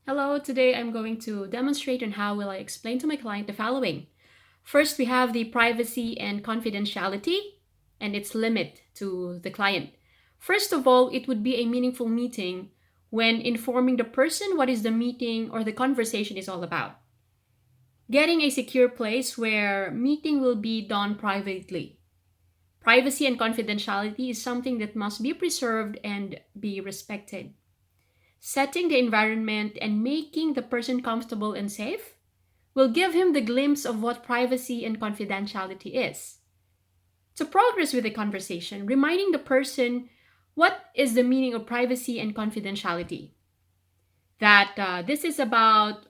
Hello, today I'm going to demonstrate on how will I explain to my client the following. First, we have the privacy and confidentiality and its limit to the client. First of all, it would be a meaningful meeting when informing the person what is the meeting or the conversation is all about. Getting a secure place where meeting will be done privately. Privacy and confidentiality is something that must be preserved and be respected. Setting the environment and making the person comfortable and safe will give him the glimpse of what privacy and confidentiality is. To progress with the conversation, reminding the person what is the meaning of privacy and confidentiality. That this is about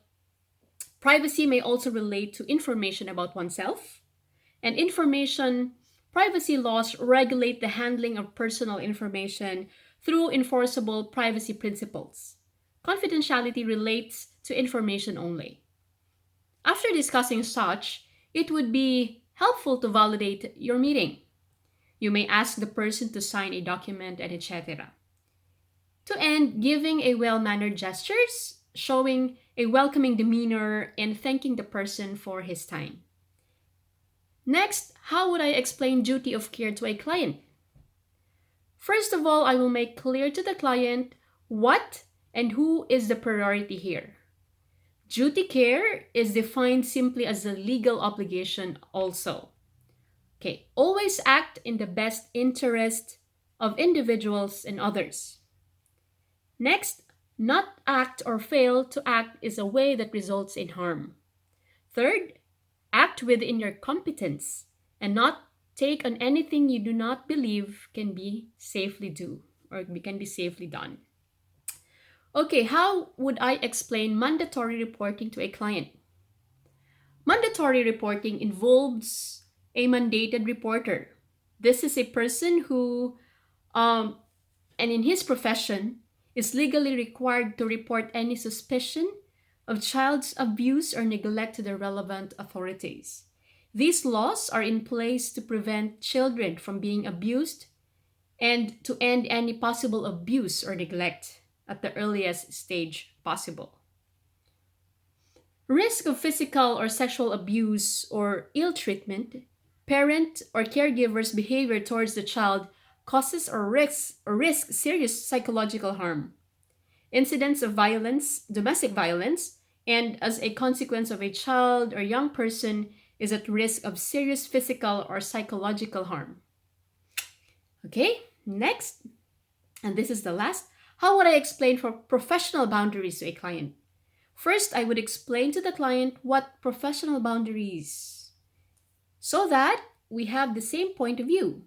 privacy may also relate to information about oneself, and information privacy laws regulate the handling of personal information through enforceable privacy principles. Confidentiality relates to information only. After discussing such, it would be helpful to validate your meeting. You may ask the person to sign a document and etc. To end, giving a well-mannered gestures, showing a welcoming demeanor, and thanking the person for his time. Next, how would I explain duty of care to a client? First of all, I will make clear to the client what and who is the priority here. Duty care is defined simply as a legal obligation also. Okay, always act in the best interest of individuals and others. Next, not act or fail to act is a way that results in harm. Third, act within your competence and not take on anything you do not believe can be safely do or can be safely done. Okay, how would I explain mandatory reporting to a client? Mandatory reporting involves a mandated reporter. This is a person who, and in his profession, is legally required to report any suspicion of child's abuse or neglect to the relevant authorities. These laws are in place to prevent children from being abused and to end any possible abuse or neglect at the earliest stage possible. Risk of physical or sexual abuse or ill treatment, parent or caregiver's behavior towards the child causes or risk serious psychological harm. Incidents of violence, domestic violence, and as a consequence of a child or young person is at risk of serious physical or psychological harm. Okay, next, and this is the last. How would I explain for professional boundaries to a client? First, I would explain to the client what professional boundaries so that we have the same point of view.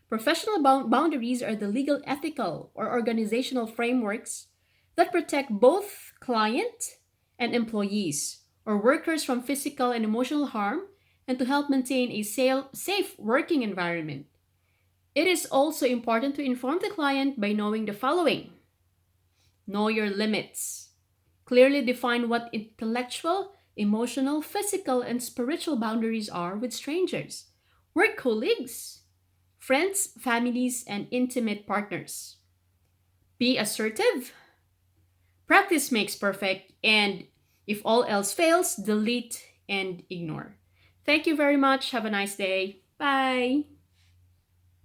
Professional boundaries are the legal, ethical, or organizational frameworks that protect both client and employees or workers from physical and emotional harm and to help maintain a safe working environment. It is also important to inform the client by knowing the following. Know your limits. Clearly define what intellectual, emotional, physical, and spiritual boundaries are with strangers, work colleagues, friends, families, and intimate partners. Be assertive. Practice makes perfect, and if all else fails, delete and ignore. Thank you very much. Have a nice day. Bye.